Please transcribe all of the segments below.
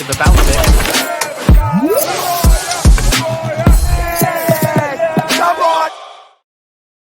positive about it.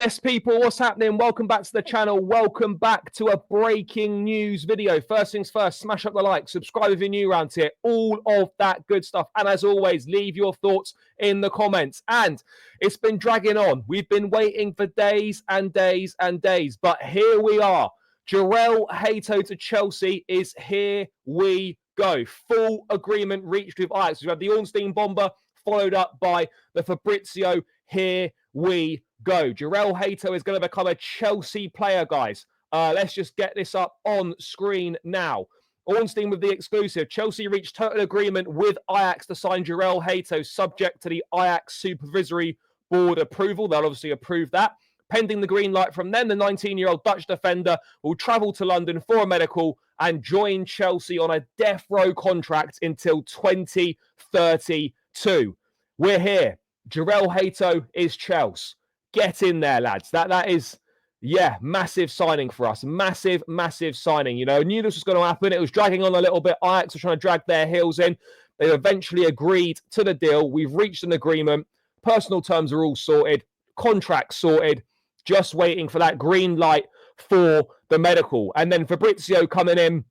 Yes, people, what's happening? Welcome back to the channel. Welcome back to a breaking news video. First things first, smash up the like, subscribe if you're new around here, all of that good stuff. And as always, leave your thoughts in the comments. And it's been dragging on. We've been waiting for days and days and days, but here we are. Jorrel Hato to Chelsea is here we go. Full agreement reached with Ajax. We have the Ornstein bomber followed up by the Fabrizio. Here we go. Jorrel Hato is going to become a Chelsea player, guys. Let's just get this up on screen now. Ornstein with the exclusive. Chelsea reached total agreement with Ajax to sign Jorrel Hato, subject to the Ajax Supervisory Board approval. They'll obviously approve that. Pending the green light from them, the 19-year-old Dutch defender will travel to London for a medical and join Chelsea on a death row contract until 2032. We're here. Jorrel Hato is Chelsea. Get in there, lads. That is, yeah, massive signing for us. Massive, massive signing. You know, I knew this was going to happen. It was dragging on a little bit. Ajax were trying to drag their heels in. They eventually agreed to the deal. We've reached an agreement. Personal terms are all sorted. Contracts sorted. Just waiting for that green light for the medical. And then Fabrizio coming in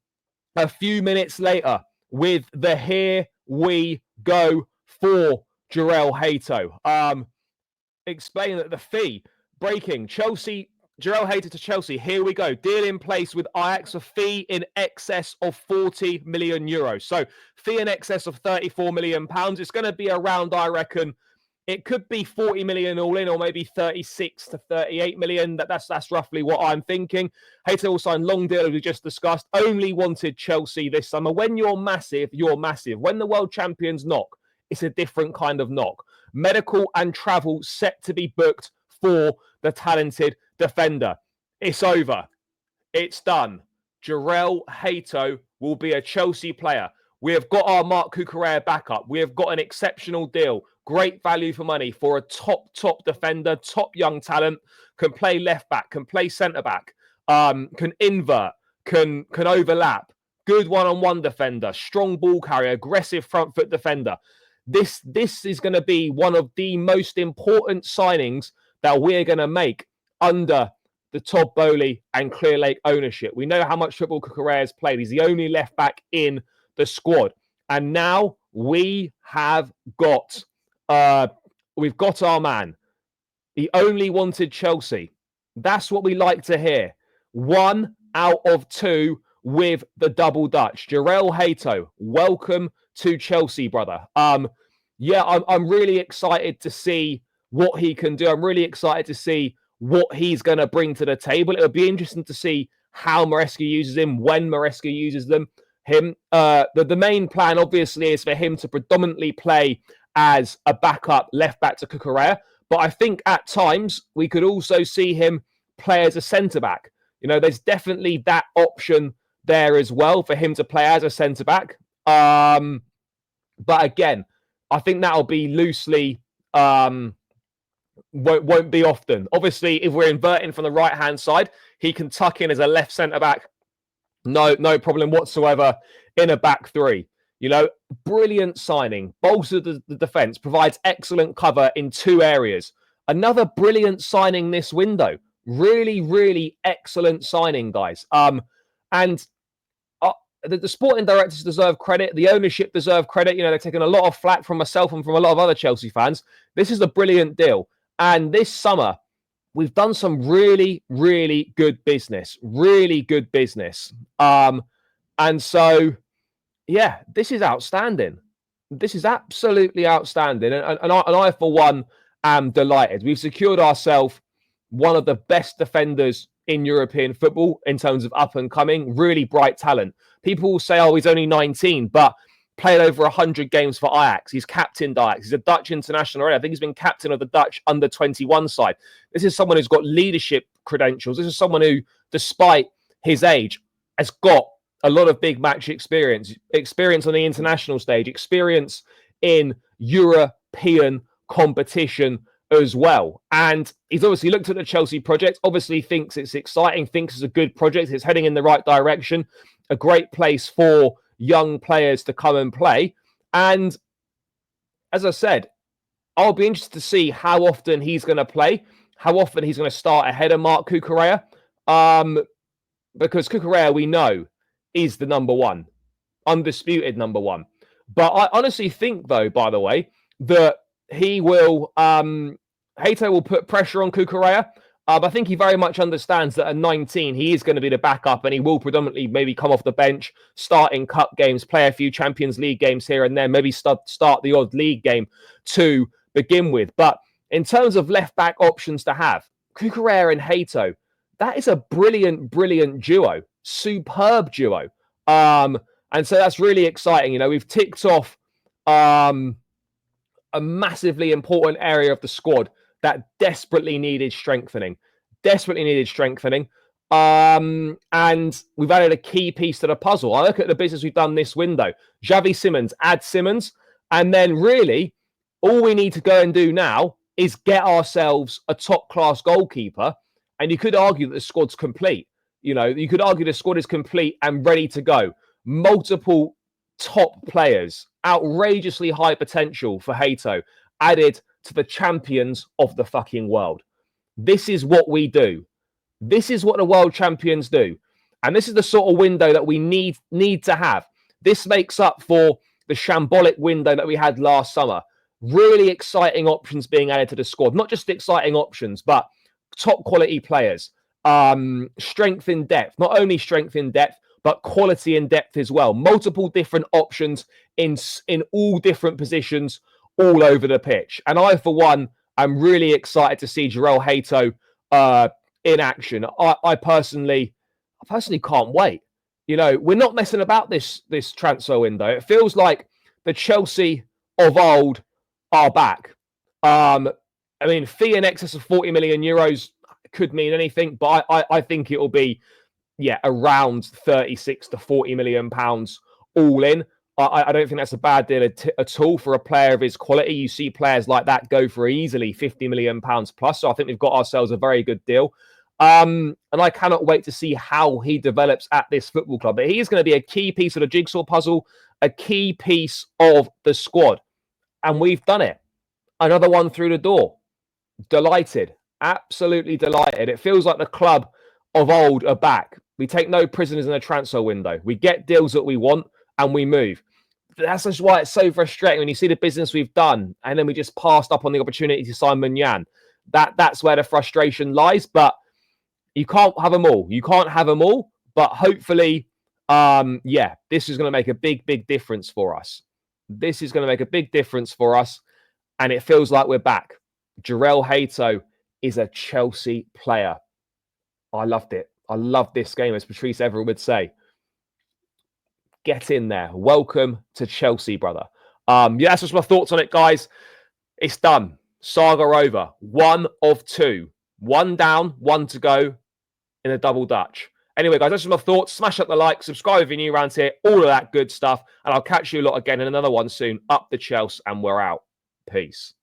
a few minutes later with the here we go for Jorrel Hato. Explaining that the fee breaking Chelsea, Jorrel Hato to Chelsea. Here we go. Deal in place with Ajax, a fee in excess of 40 million euros. So fee in excess of 34 million pounds. It's going to be around, I reckon, it could be 40 million all in, or maybe 36 to 38 million. That's roughly what I'm thinking. Hato will sign long deal, as we just discussed. Only wanted Chelsea this summer. When you're massive, you're massive. When the world champions knock, it's a different kind of knock. Medical and travel set to be booked for the talented defender. It's over. It's done. Jorrel Hato will be a Chelsea player. We have got our Marc Cucurella backup. We have got an exceptional deal. Great value for money for a top defender, top young talent. Can play left back, can play centre back, can invert, can overlap. Good one-on-one defender, strong ball carrier, aggressive front foot defender. This is going to be one of the most important signings that we're going to make under the Todd Boehly and Clearlake ownership. We know how much football Cucurella has played. He's the only left back in the squad. And now we have got, we've got our man. He only wanted Chelsea. That's what we like to hear. 1 out of 2 with the double Dutch. Jorrel Hato, welcome to Chelsea, brother. Yeah, I'm really excited to see what he can do. I'm really excited to see what he's going to bring to the table. It'll be interesting to see how Maresca uses him, when Maresca uses him. The main plan, obviously, is for him to predominantly play as a backup left back to Cucurella. But I think at times we could also see him play as a centre-back. You know, there's definitely that option there as well for him to play as a centre-back. But again, I think that'll be loosely, won't be often. Obviously, if we're inverting from the right-hand side, he can tuck in as a left centre-back. No problem whatsoever in a back three. You know, brilliant signing. Bolsters the defence, provides excellent cover in 2 areas. Another brilliant signing this window. Really, really excellent signing, guys. And the sporting directors deserve credit. The ownership deserve credit. You know, they're taking a lot of flack from myself and from a lot of other Chelsea fans. This is a brilliant deal. And this summer, we've done some really, really good business. Really good business. And so, yeah, this is outstanding. This is absolutely outstanding. And I, for one, am delighted. We've secured ourselves one of the best defenders in European football in terms of up and coming, really bright talent. People will say, oh, he's only 19, but played over 100 games for Ajax. He's captained Ajax. He's a Dutch international already. I think he's been captain of the Dutch under-21 side. This is someone who's got leadership credentials. This is someone who, despite his age, has got a lot of big match experience on the international stage, experience in European competition as well. And he's obviously looked at the Chelsea project, obviously thinks it's exciting, thinks it's a good project, it's heading in the right direction, a great place for young players to come and play. And as I said, I'll be interested to see how often he's going to play, how often he's going to start ahead of Marc Cucurella. Because Cucurella, we know, is the number one, undisputed number one. But I honestly think, though, by the way, that he will, Hato will put pressure on Cucurella. I think he very much understands that at 19, he is going to be the backup and he will predominantly maybe come off the bench, start in cup games, play a few Champions League games here and there, maybe start the odd league game to begin with. But in terms of left-back options to have, Cucurella and Hato, that is a brilliant, brilliant duo, superb duo. And so that's really exciting. You know, we've ticked off a massively important area of the squad that desperately needed strengthening. And we've added a key piece to the puzzle. I look at the business we've done this window. Xavi Simons, add Simons. And then really, all we need to go and do now is get ourselves a top-class goalkeeper. And you could argue that the squad's complete. You know, you could argue the squad is complete and ready to go. Multiple top players, outrageously high potential for Hato, added to the champions of the fucking world. This is what we do. This is what the world champions do. And this is the sort of window that we need to have. This makes up for the shambolic window that we had last summer. Really exciting options being added to the squad. Not just exciting options, but top quality players. Strength in depth. Not only strength in depth, but quality in depth as well. Multiple different options in all different positions all over the pitch. And I, for one, am really excited to see Jorrel Hato in action. I personally can't wait. You know, we're not messing about this transfer window. It feels like the Chelsea of old are back. I mean, fee in excess of 40 million euros could mean anything, but I think it will be, around 36 to 40 million pounds all in. I don't think that's a bad deal at all for a player of his quality. You see players like that go for easily 50 million pounds plus. So I think we've got ourselves a very good deal. And I cannot wait to see how he develops at this football club. But he is going to be a key piece of the jigsaw puzzle, a key piece of the squad. And we've done it. Another one through the door. Delighted. Absolutely delighted. It feels like the club of old are back. We take no prisoners in a transfer window. We get deals that we want and we move. That's just why it's so frustrating when you see the business we've done and then we just passed up on the opportunity to sign Munyan. That's where the frustration lies. But you can't have them all. You can't have them all. But hopefully, this is going to make a big, big difference for us. This is going to make a big difference for us. And it feels like we're back. Jorrel Hato is a Chelsea player. I loved it. I love this game, as Patrice Evra would say. Get in there. Welcome to Chelsea, brother. That's just my thoughts on it, guys. It's done. Saga over. 1 of 2. 1 down, 1 to go in a double Dutch. Anyway, guys, that's just my thoughts. Smash up the like, subscribe if you're new around here, all of that good stuff. And I'll catch you a lot again in another one soon. Up the Chelsea, and we're out. Peace.